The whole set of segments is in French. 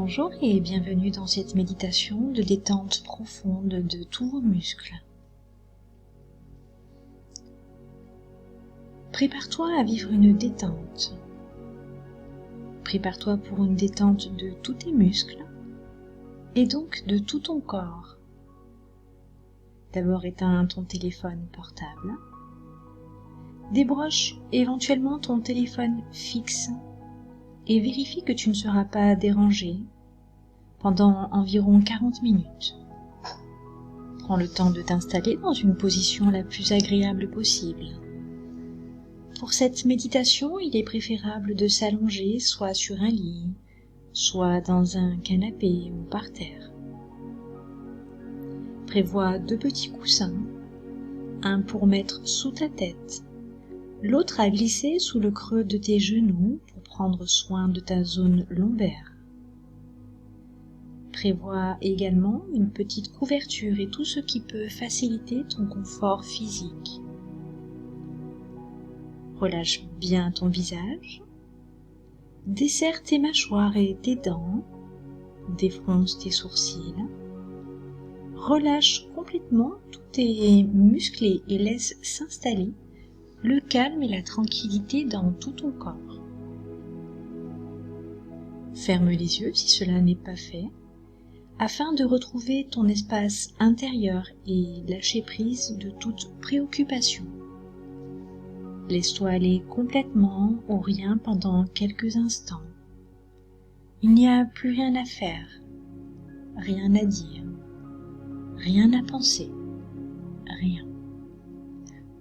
Bonjour et bienvenue dans cette méditation de détente profonde de tous vos muscles. Prépare-toi à vivre une détente. Prépare-toi pour une détente de tous tes muscles et donc de tout ton corps. D'abord éteins ton téléphone portable. Débranche éventuellement ton téléphone fixe et vérifie que tu ne seras pas dérangé pendant environ 40 minutes. Prends le temps de t'installer dans une position la plus agréable possible. Pour cette méditation, il est préférable de s'allonger soit sur un lit, soit dans un canapé ou par terre. Prévois 2 petits coussins, un pour mettre sous ta tête, l'autre à glisser sous le creux de tes genoux pour prendre soin de ta zone lombaire. Prévois également une petite couverture et tout ce qui peut faciliter ton confort physique. Relâche bien ton visage, desserre tes mâchoires et tes dents, défronce tes sourcils, relâche complètement tous tes muscles et laisse s'installer le calme et la tranquillité dans tout ton corps. Ferme les yeux si cela n'est pas fait, afin de retrouver ton espace intérieur et lâcher prise de toute préoccupation. Laisse-toi aller complètement au rien pendant quelques instants. Il n'y a plus rien à faire, rien à dire, rien à penser, rien.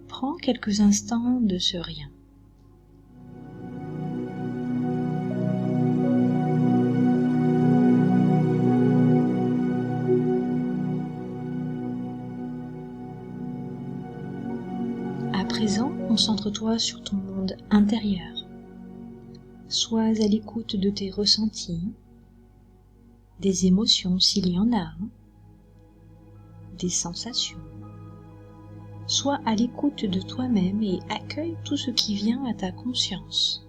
Prends quelques instants de ce rien. À présent, concentre-toi sur ton monde intérieur. Sois à l'écoute de tes ressentis, des émotions s'il y en a, des sensations. Sois à l'écoute de toi-même et accueille tout ce qui vient à ta conscience.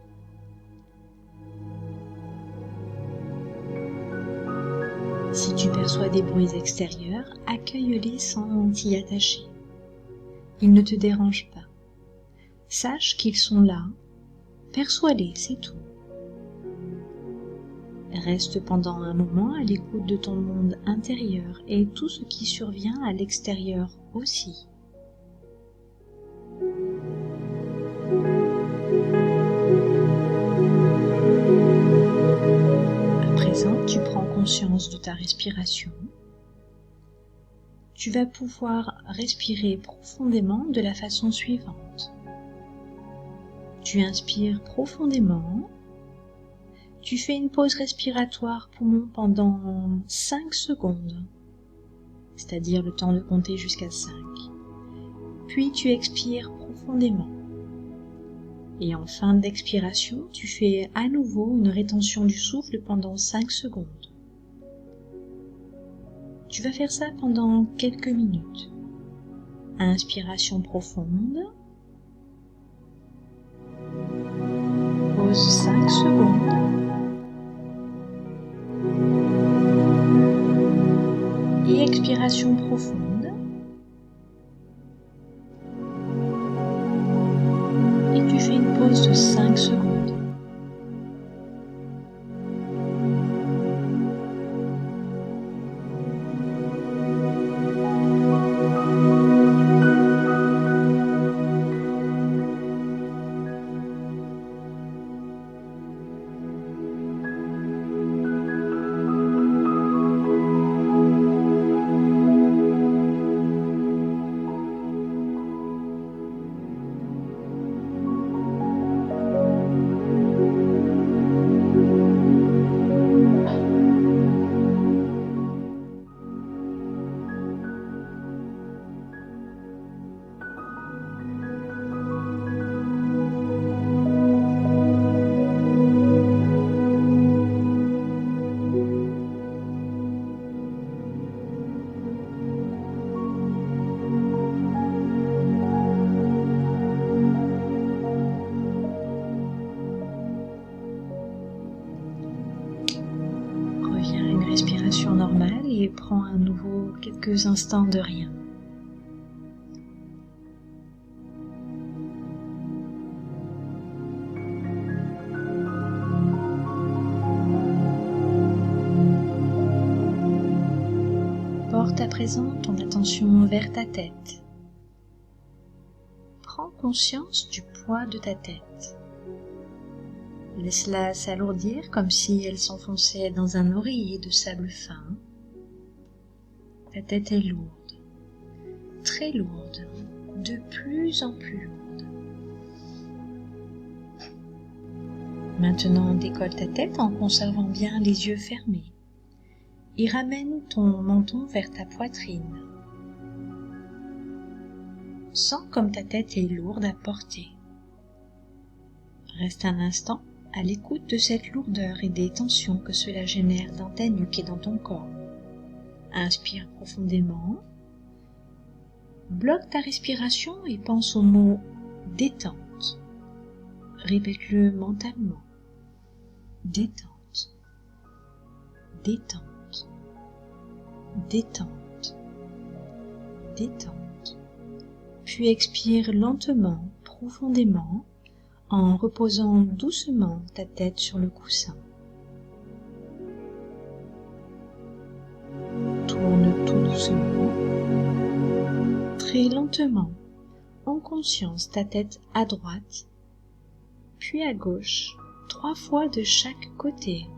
Si tu perçois des bruits extérieurs, accueille-les sans t'y attacher. Ils ne te dérangent pas. Sache qu'ils sont là, perçois-les, c'est tout. Reste pendant un moment à l'écoute de ton monde intérieur et tout ce qui survient à l'extérieur aussi. À présent, tu prends conscience de ta respiration. Tu vas pouvoir respirer profondément de la façon suivante. Tu inspires profondément. Tu fais une pause respiratoire poumon pendant 5 secondes, c'est-à-dire le temps de compter jusqu'à 5. Puis tu expires profondément. Et en fin d'expiration, tu fais à nouveau une rétention du souffle pendant 5 secondes. Tu vas faire ça pendant quelques minutes. Inspiration profonde. Pause 5 secondes. Et expiration profonde. Et tu fais une pause de 5 secondes. respiration normale et prends à nouveau quelques instants de rien. Porte à présent ton attention vers ta tête. Prends conscience du poids de ta tête. Laisse-la s'alourdir comme si elle s'enfonçait dans un oreiller de sable fin. Ta tête est lourde, très lourde, de plus en plus lourde. Maintenant, décolle ta tête en conservant bien les yeux fermés et ramène ton menton vers ta poitrine. Sens comme ta tête est lourde à porter. Reste un instant à l'écoute de cette lourdeur et des tensions que cela génère dans ta nuque et dans ton corps. Inspire profondément. Bloque ta respiration et pense au mot détente. Répète-le mentalement. Détente. Détente. Détente. Détente. Puis expire lentement, profondément, en reposant doucement ta tête sur le coussin. Tourne tout doucement, très lentement, en conscience ta tête à droite, puis à gauche, 3 fois de chaque côté.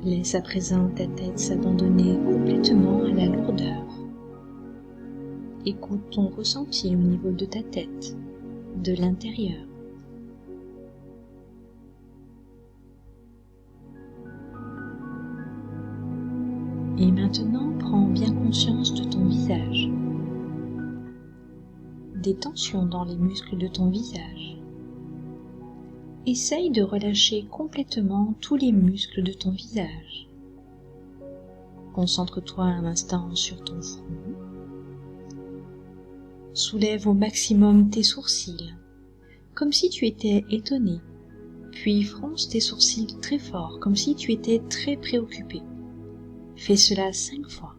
Laisse à présent ta tête s'abandonner complètement à la lourdeur. Écoute ton ressenti au niveau de ta tête, de l'intérieur. Et maintenant, prends bien conscience de ton visage, des tensions dans les muscles de ton visage. Essaye de relâcher complètement tous les muscles de ton visage. Concentre-toi un instant sur ton front. Soulève au maximum tes sourcils, comme si tu étais étonné, puis fronce tes sourcils très fort, comme si tu étais très préoccupé. Fais cela 5 fois.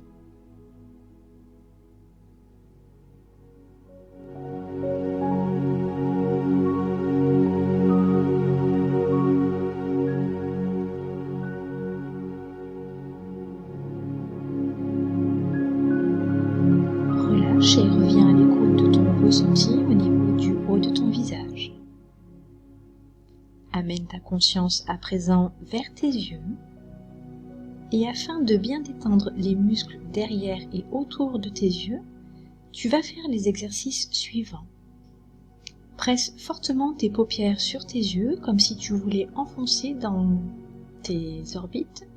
Relâche et reviens à l'écoute de ton ressenti au niveau du haut de ton visage. Amène ta conscience à présent vers tes yeux et afin de bien détendre les muscles derrière et autour de tes yeux, tu vas faire les exercices suivants. Presse fortement tes paupières sur tes yeux comme si tu voulais enfoncer dans tes orbites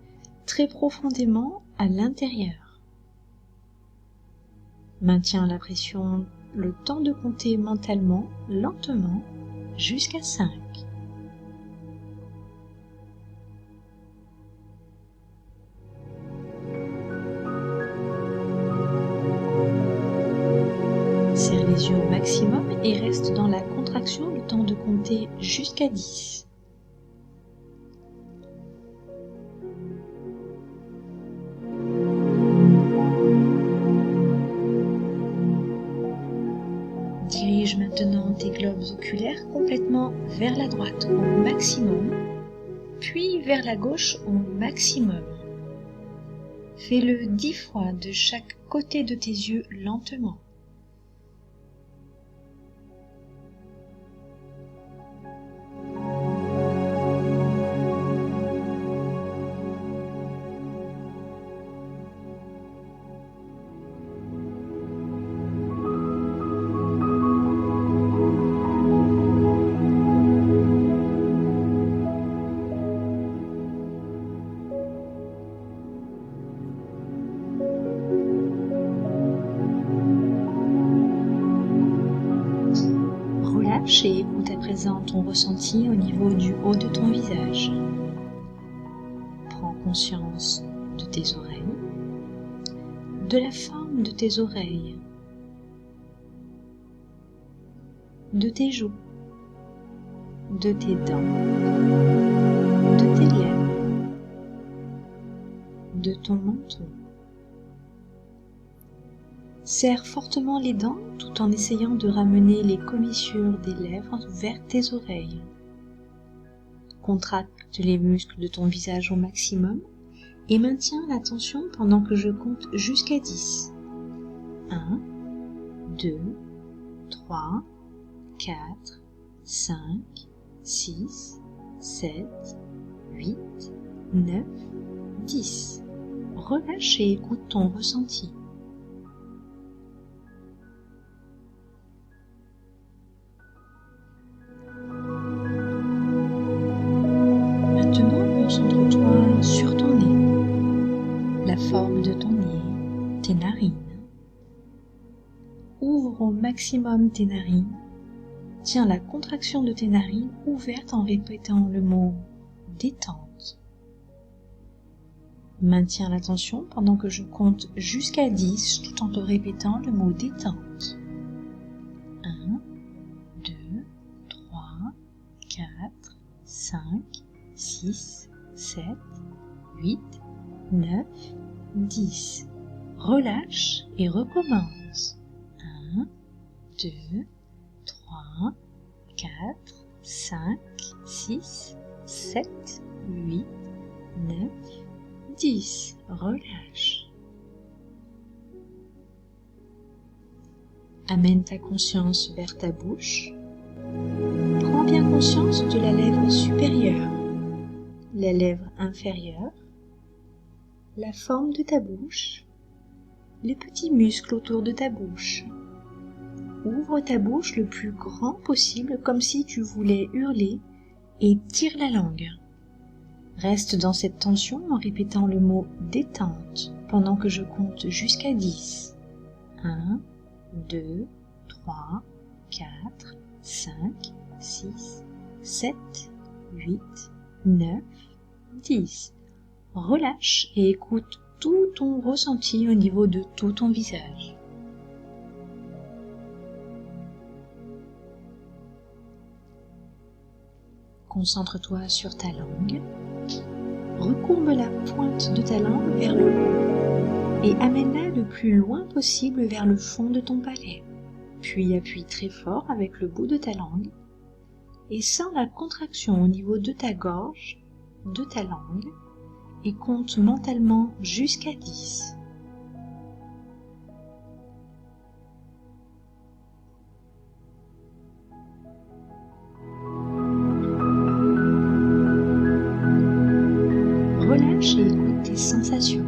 très profondément à l'intérieur. Maintiens la pression le temps de compter mentalement, lentement, jusqu'à 5. Serre les yeux au maximum et reste dans la contraction le temps de compter jusqu'à 10. Dirige maintenant tes globes oculaires complètement vers la droite au maximum, puis vers la gauche au maximum. Fais-le 10 fois de chaque côté de tes yeux lentement. Relâche et écoute à présent ton ressenti au niveau du haut de ton visage. conscience de tes oreilles, de la forme de tes oreilles, de tes joues, de tes dents, de tes lèvres, de ton menton. Serre fortement les dents tout en essayant de ramener les commissures des lèvres vers tes oreilles. Contracte les muscles de ton visage au maximum et maintiens la tension pendant que je compte jusqu'à 10. 1, 2, 3, 4, 5, 6, 7, 8, 9, 10. Relâche et écoute ton ressenti. Maintenant, concentre-toi sur ton nez, la forme de ton nez, tes narines. Ouvre au maximum tes narines. Tiens la contraction de tes narines ouverte en répétant le mot détente. Maintiens la tension pendant que je compte jusqu'à 10 tout en te répétant le mot détente. 1, 2, 3, 4, 5, 6, 7, 8, 9, 10. Relâche et recommence. 1, 2, 3, 4, 5, 6, 7, 8, 9, 10. Relâche. Amène ta conscience vers ta bouche. Prends bien conscience de la lèvre supérieure, la lèvre inférieure, la forme de ta bouche, les petits muscles autour de ta bouche. Ouvre ta bouche le plus grand possible comme si tu voulais hurler et tire la langue. Reste dans cette tension en répétant le mot détente pendant que je compte jusqu'à 10. 1, 2, 3, 4, 5, 6, 7, 8, 9, 10. Relâche et écoute tout ton ressenti au niveau de tout ton visage. Concentre-toi sur ta langue. Recourbe la pointe de ta langue vers le haut et amène-la le plus loin possible vers le fond de ton palais. Puis appuie très fort avec le bout de ta langue et sens la contraction au niveau de ta gorge, de ta langue et compte mentalement jusqu'à 10. Relâche et écoute tes sensations.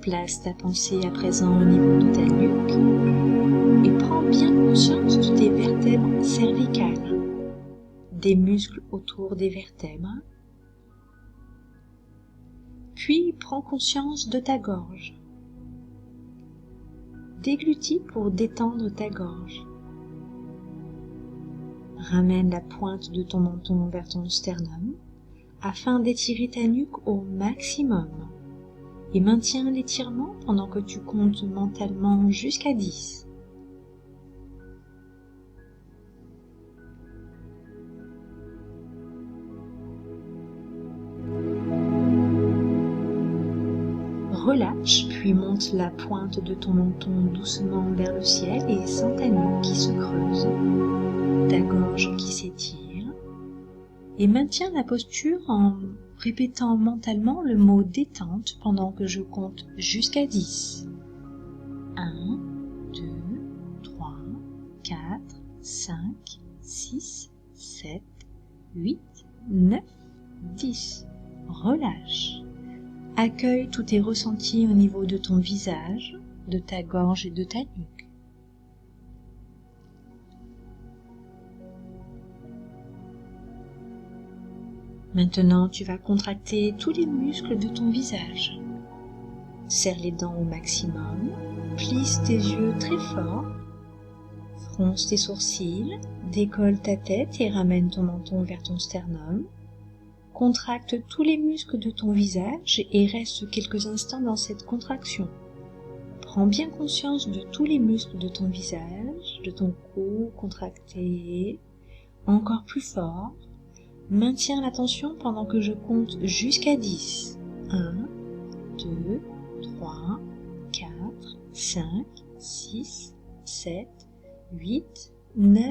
Place ta pensée à présent au niveau de ta nuque et prends bien conscience de tes vertèbres cervicales, des muscles autour des vertèbres. Puis prends conscience de ta gorge. Déglutis pour détendre ta gorge. Ramène la pointe de ton menton vers ton sternum afin d'étirer ta nuque au maximum et maintiens l'étirement pendant que tu comptes mentalement jusqu'à 10. Relâche puis monte la pointe de ton menton doucement vers le ciel et sens ta nuque qui se creuse, ta gorge qui s'étire et maintiens la posture en répétant mentalement le mot détente pendant que je compte jusqu'à 10. 1, 2, 3, 4, 5, 6, 7, 8, 9, 10. Relâche. Accueille tous tes ressentis au niveau de ton visage, de ta gorge et de ta nuque. Maintenant, tu vas contracter tous les muscles de ton visage. Serre les dents au maximum, plisse tes yeux très fort, Fronce tes sourcils, décolle ta tête et ramène ton menton vers ton sternum. Contracte tous les muscles de ton visage et reste quelques instants dans cette contraction. Prends bien conscience de tous les muscles de ton visage, de ton cou contracté, encore plus fort. Maintiens la tension pendant que je compte jusqu'à 10. 1, 2, 3, 4, 5, 6, 7, 8, 9,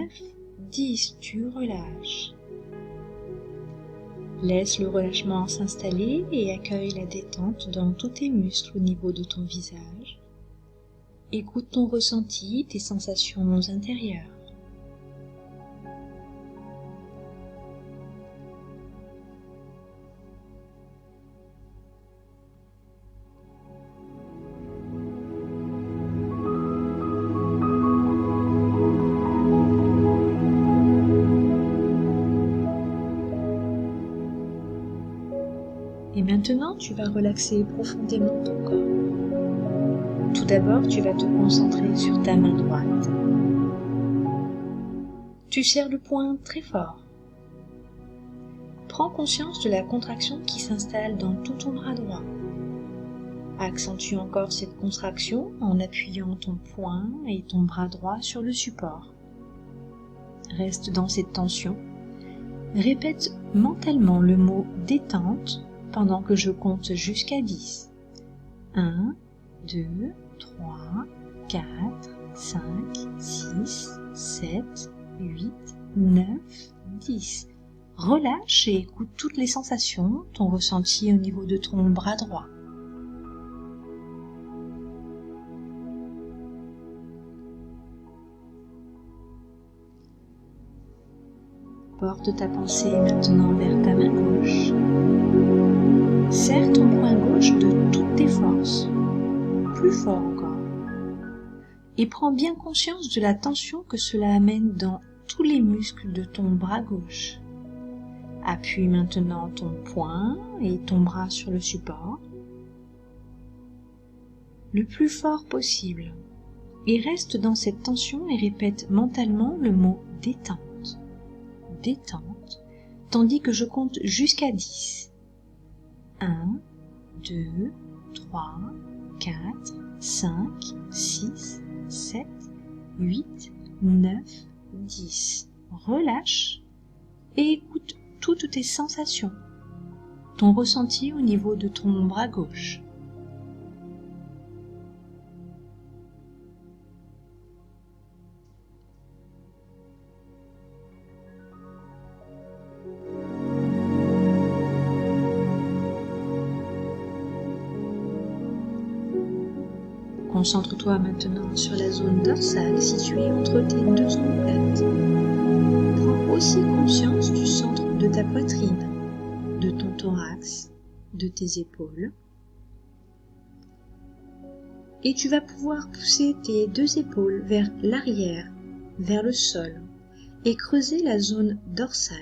10. Tu relâches. Laisse le relâchement s'installer et accueille la détente dans tous tes muscles au niveau de ton visage. Écoute ton ressenti, tes sensations intérieures. Et maintenant, tu vas relaxer profondément ton corps. Tout d'abord, tu vas te concentrer sur ta main droite. Tu serres le poing très fort. Prends conscience de la contraction qui s'installe dans tout ton bras droit. Accentue encore cette contraction en appuyant ton poing et ton bras droit sur le support. Reste dans cette tension. Répète mentalement le mot « détente » pendant que je compte jusqu'à 10. 1, 2, 3, 4, 5, 6, 7, 8, 9, 10. Relâche et écoute toutes les sensations, ton ressenti au niveau de ton bras droit. Porte ta pensée maintenant vers ta main gauche. Serre ton poing gauche de toutes tes forces, plus fort encore, et prends bien conscience de la tension que cela amène dans tous les muscles de ton bras gauche. Appuie maintenant ton poing et ton bras sur le support, le plus fort possible, et reste dans cette tension et répète mentalement le mot « détente », détente, tandis que je compte jusqu'à 10. 1, 2, 3, 4, 5, 6, 7, 8, 9, 10. Relâche et écoute toutes tes sensations, ton ressenti au niveau de ton bras gauche. Concentre-toi maintenant sur la zone dorsale située entre tes deux omoplates. Prends aussi conscience du centre de ta poitrine, de ton thorax, de tes épaules. Et tu vas pouvoir pousser tes deux épaules vers l'arrière, vers le sol, et creuser la zone dorsale.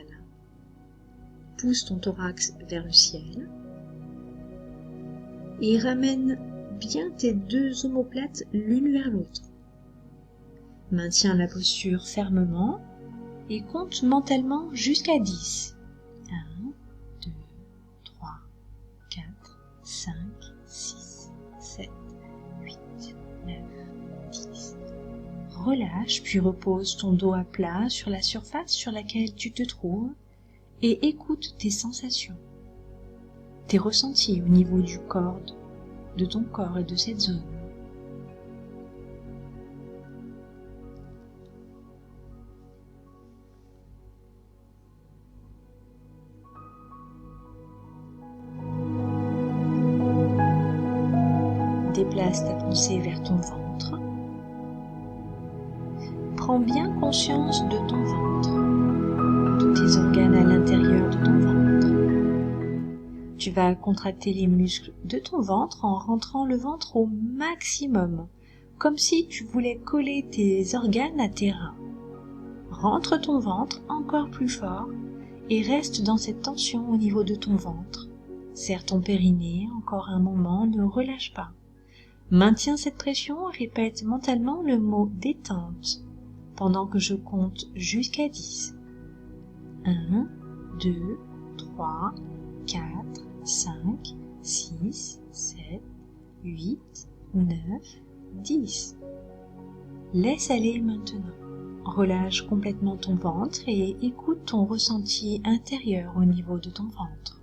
Pousse ton thorax vers le ciel et ramène bien tes deux omoplates l'une vers l'autre. Maintiens la posture fermement et compte mentalement jusqu'à 10. 1, 2, 3, 4, 5, 6, 7, 8, 9, 10. Relâche puis repose ton dos à plat sur la surface sur laquelle tu te trouves et écoute tes sensations, tes ressentis au niveau du corps, de ton corps et de cette zone. Déplace ta pensée vers ton ventre. Prends bien conscience de ton ventre, de tes organes à l'intérieur de ton ventre. Tu vas contracter les muscles de ton ventre en rentrant le ventre au maximum, comme si tu voulais coller tes organes à tes reins. Rentre ton ventre encore plus fort et reste dans cette tension au niveau de ton ventre. Serre ton périnée encore un moment, ne relâche pas. Maintiens cette pression et répète mentalement le mot « détente ». pendant que je compte jusqu'à 10. 1, 2, 3, 4, 5, 6, 7, 8, 9, 10. Laisse aller maintenant. Relâche complètement ton ventre et écoute ton ressenti intérieur au niveau de ton ventre.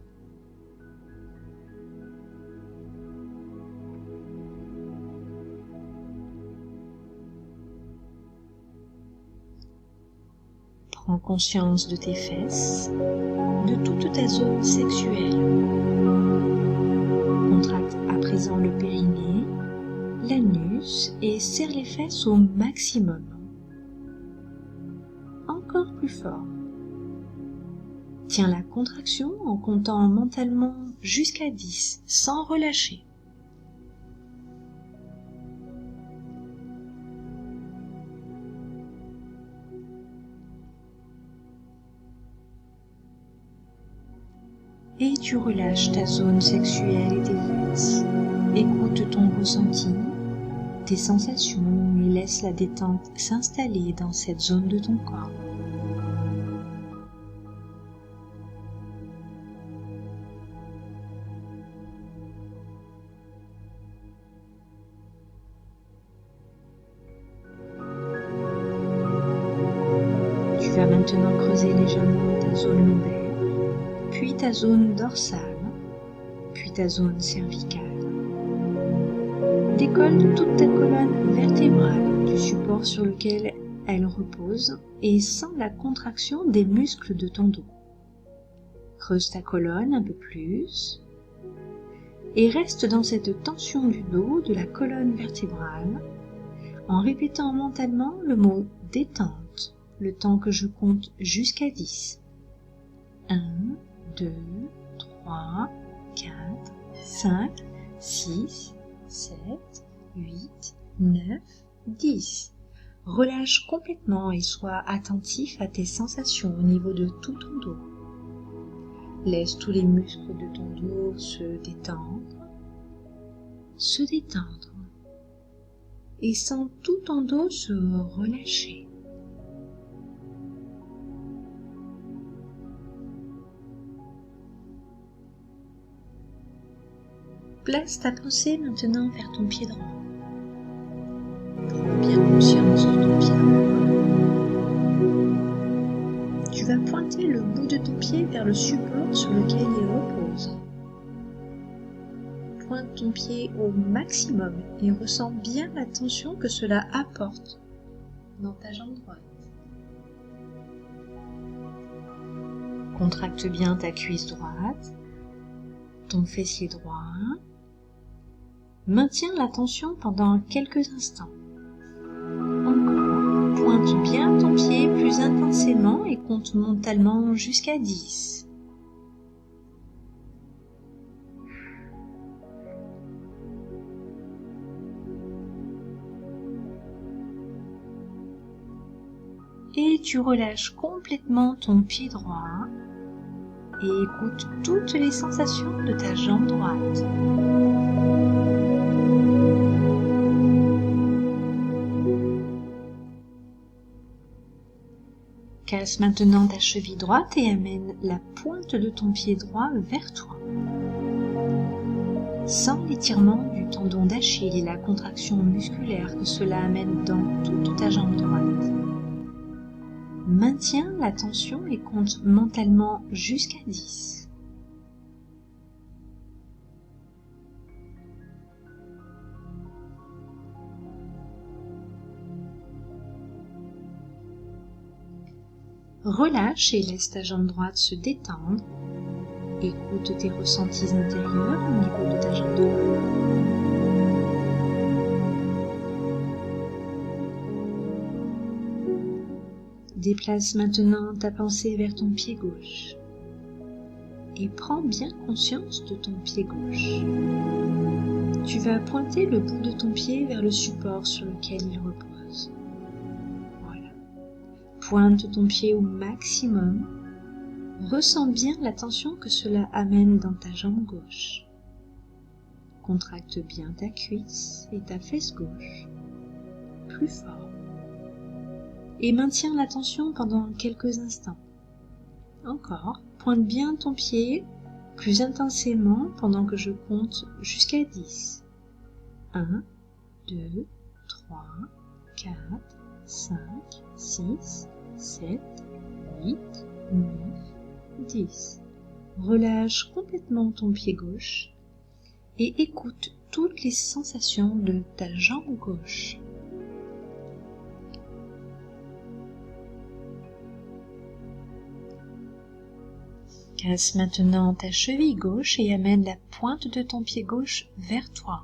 Prends conscience de tes fesses, de toute ta zone sexuelle. Contracte à présent le périnée, l'anus et serre les fesses au maximum. Encore plus fort. Tiens la contraction en comptant mentalement jusqu'à 10 sans relâcher. Et tu relâches ta zone sexuelle et tes fesses. Écoute ton ressenti, tes sensations et laisse la détente s'installer dans cette zone de ton corps. Tu vas maintenant creuser légèrement ta zone lombaire, puis ta zone dorsale, puis ta zone cervicale. Décolle toute ta colonne vertébrale du support sur lequel elle repose et sens la contraction des muscles de ton dos. Creuse ta colonne un peu plus et reste dans cette tension du dos de la colonne vertébrale en répétant mentalement le mot détente le temps que je compte jusqu'à 10. 1, 2, 3, 4, 5, 6, 7, 8, 9, 10. Relâche complètement et sois attentif à tes sensations au niveau de tout ton dos. Laisse tous les muscles de ton dos se détendre, et sens tout ton dos se relâcher. Place ta pensée maintenant vers ton pied droit. Prends bien conscience de ton pied droit. Tu vas pointer le bout de ton pied vers le support sur lequel il repose. Pointe ton pied au maximum et ressens bien la tension que cela apporte dans ta jambe droite. Contracte bien ta cuisse droite, ton fessier droit. Maintiens la tension pendant quelques instants. Encore, pointe bien ton pied plus intensément et compte mentalement jusqu'à 10. Et tu relâches complètement ton pied droit et écoute toutes les sensations de ta jambe droite. Casse maintenant ta cheville droite et amène la pointe de ton pied droit vers toi. Sens l'étirement du tendon d'Achille et la contraction musculaire que cela amène dans toute ta jambe droite. Maintiens la tension et compte mentalement jusqu'à 10. Relâche et laisse ta jambe droite se détendre. Écoute tes ressentis intérieurs au niveau de ta jambe droite. Déplace maintenant ta pensée vers ton pied gauche et prends bien conscience de ton pied gauche. Tu vas pointer le bout de ton pied vers le support sur lequel il repose. Voilà. Pointe ton pied au maximum. Ressens bien la tension que cela amène dans ta jambe gauche. Contracte bien ta cuisse et ta fesse gauche. Plus fort. et maintiens la tension pendant quelques instants. Encore, pointe bien ton pied plus intensément pendant que je compte jusqu'à 10. 1, 2, 3, 4, 5, 6, 7, 8, 9, 10. Relâche complètement ton pied gauche et écoute toutes les sensations de ta jambe gauche. Casse maintenant ta cheville gauche et amène la pointe de ton pied gauche vers toi.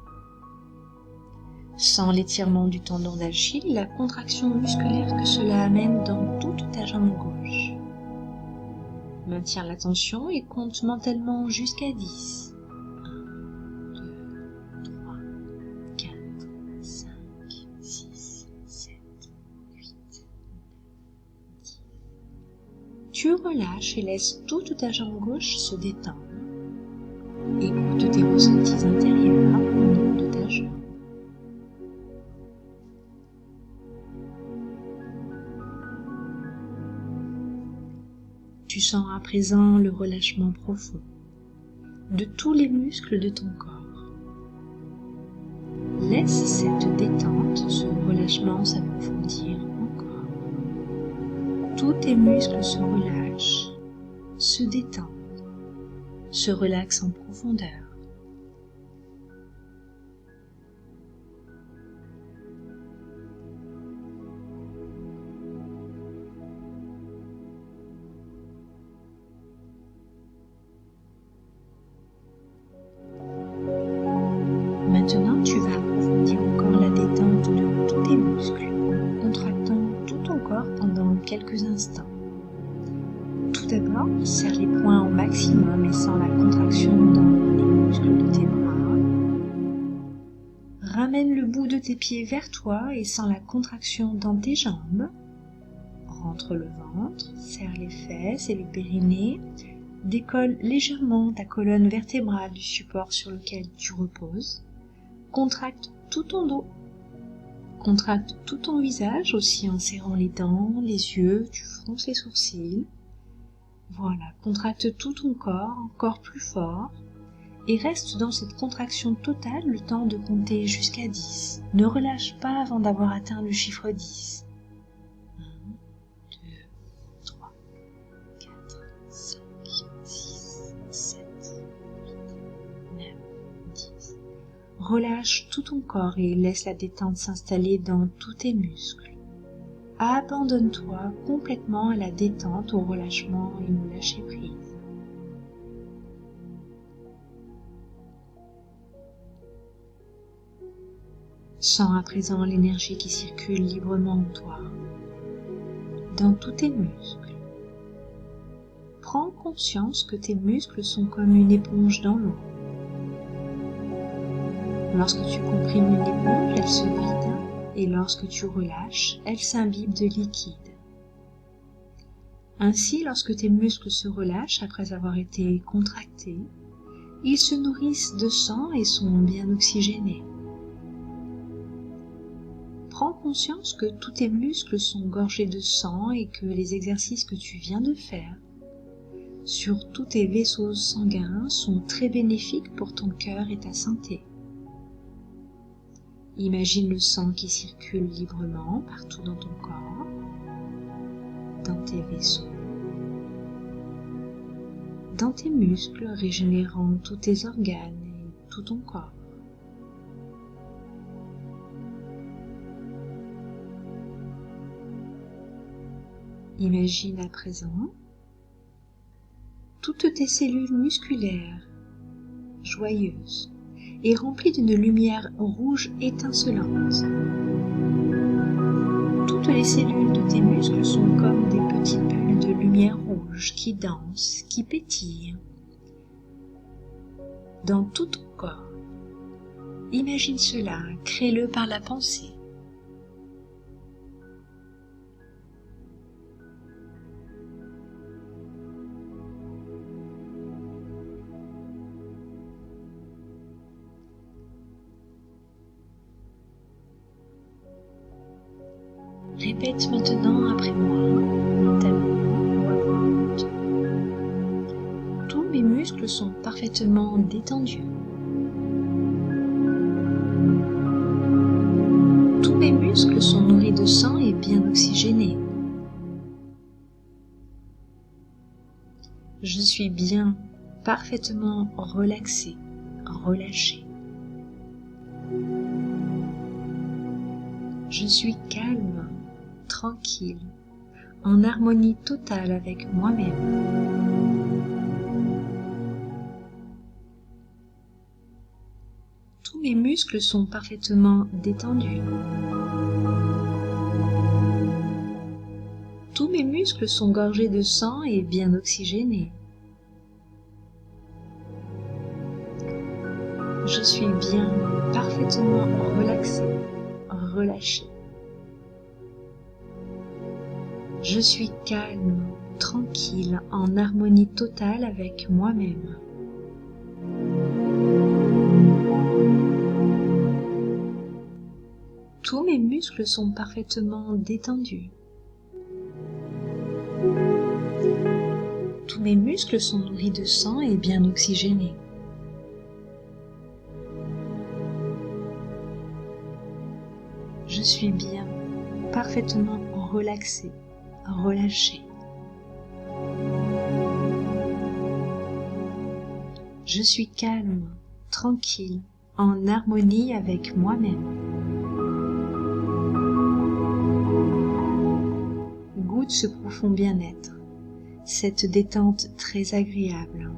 Sens l'étirement du tendon d'Achille et la contraction musculaire que cela amène dans toute ta jambe gauche. Maintiens la tension et compte mentalement jusqu'à 10. 1, 2, 3, 4, 5, 6, 7, 8, 9, 10. Tu relâches et laisses toute ta jambe gauche se détendre. Écoute tes ressentis intérieurs au niveau de ta jambe. Tu sens à présent le relâchement profond de tous les muscles de ton corps. Laisse cette détente, ce relâchement s'approfondir encore. Tous tes muscles se relâchent, se détendent, se relaxent en profondeur. Maintenant, tu vas approfondir encore la détente de tous tes muscles, en contractant tout ton corps pendant quelques instants. Tout d'abord, serre les poings au maximum et sens la contraction dans les muscles de tes bras. Ramène le bout de tes pieds vers toi et sens la contraction dans tes jambes. Rentre le ventre, serre les fesses et le périnée. Décolle légèrement ta colonne vertébrale du support sur lequel tu reposes. Contracte tout ton dos. Contracte tout ton visage aussi en serrant les dents, les yeux, tu fronces les sourcils. Voilà, contracte tout ton corps encore plus fort et reste dans cette contraction totale le temps de compter jusqu'à 10. Ne relâche pas avant d'avoir atteint le chiffre 10. 1, 2, 3, 4, 5, 6, 7, 8, 9, 10. Relâche tout ton corps et laisse la détente s'installer dans tous tes muscles. Abandonne-toi complètement à la détente, au relâchement et au lâcher-prise. Sens à présent l'énergie qui circule librement en toi, dans tous tes muscles. Prends conscience que tes muscles sont comme une éponge dans l'eau. Lorsque tu comprimes une éponge, elle se vide, et lorsque tu relâches, elle s'imbibe de liquide. Ainsi, lorsque tes muscles se relâchent après avoir été contractés, ils se nourrissent de sang et sont bien oxygénés. Prends conscience que tous tes muscles sont gorgés de sang et que les exercices que tu viens de faire sur tous tes vaisseaux sanguins sont très bénéfiques pour ton cœur et ta santé. Imagine le sang qui circule librement partout dans ton corps, dans tes vaisseaux, dans tes muscles, régénérant tous tes organes et tout ton corps. Imagine à présent toutes tes cellules musculaires joyeuses et remplies d'une lumière rouge étincelante. Toutes les cellules de tes muscles sont comme des petites bulles de lumière rouge qui dansent, qui pétillent dans tout ton corps. Imagine cela, crée-le par la pensée. Répète maintenant après moi, mentalement ou à voix haute. Tous mes muscles sont parfaitement détendus. Tous mes muscles sont nourris de sang et bien oxygénés. Je suis bien, parfaitement relaxé, relâché. Je suis calme, tranquille, en harmonie totale avec moi-même. Tous mes muscles sont parfaitement détendus. Tous mes muscles sont gorgés de sang et bien oxygénés. Je suis bien, parfaitement relaxé, relâché. Je suis calme, tranquille, en harmonie totale avec moi-même. Tous mes muscles sont parfaitement détendus. Tous mes muscles sont nourris de sang et bien oxygénés. Je suis bien, parfaitement relaxé, relâché. Je suis calme, tranquille, en harmonie avec moi-même. Goûte ce profond bien-être, cette détente très agréable,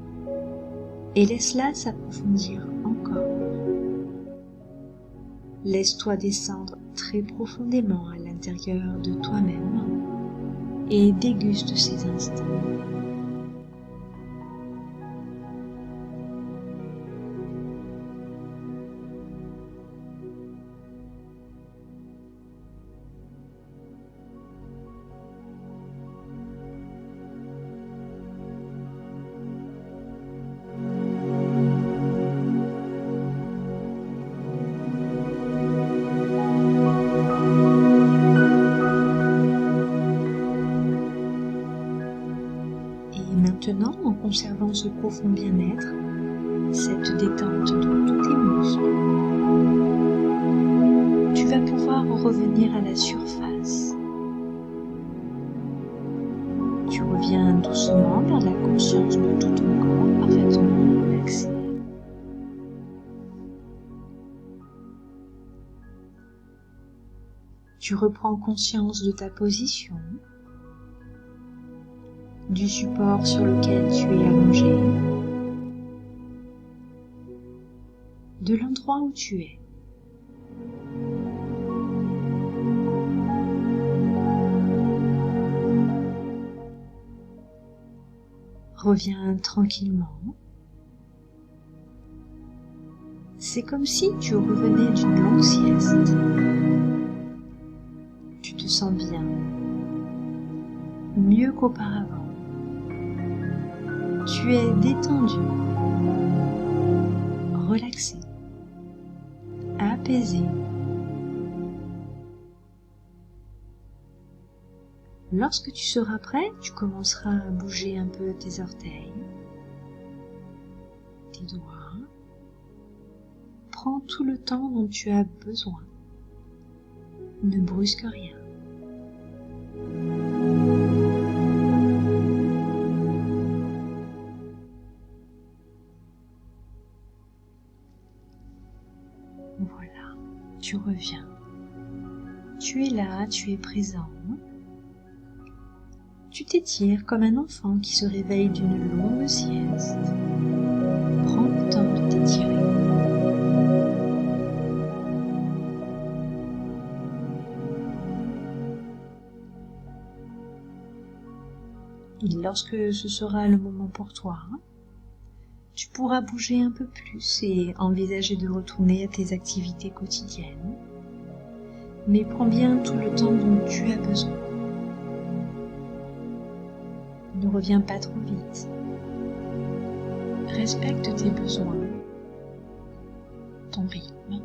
et laisse-la s'approfondir encore. Laisse-toi descendre très profondément à l'intérieur de toi-même et déguste ces instants. Maintenant, en conservant ce profond bien-être, cette détente de tous tes muscles, tu vas pouvoir revenir à la surface. Tu reviens doucement vers la conscience de tout ton corps parfaitement relaxé. Tu reprends conscience de ta position, du support sur lequel tu es allongé, de l'endroit où tu es. Reviens tranquillement. C'est comme si tu revenais d'une longue sieste. Tu te sens bien, mieux qu'auparavant. Tu es détendu, relaxé, apaisé. Lorsque tu seras prêt, tu commenceras à bouger un peu tes orteils, tes doigts. Prends tout le temps dont tu as besoin. Ne brusque rien. Voilà, tu reviens. Tu es là, tu es présent. Tu t'étires comme un enfant qui se réveille d'une longue sieste. Prends le temps de t'étirer. Et lorsque ce sera le moment pour toi, tu pourras bouger un peu plus et envisager de retourner à tes activités quotidiennes. Mais prends bien tout le temps dont tu as besoin. Ne reviens pas trop vite. Respecte tes besoins, ton rythme.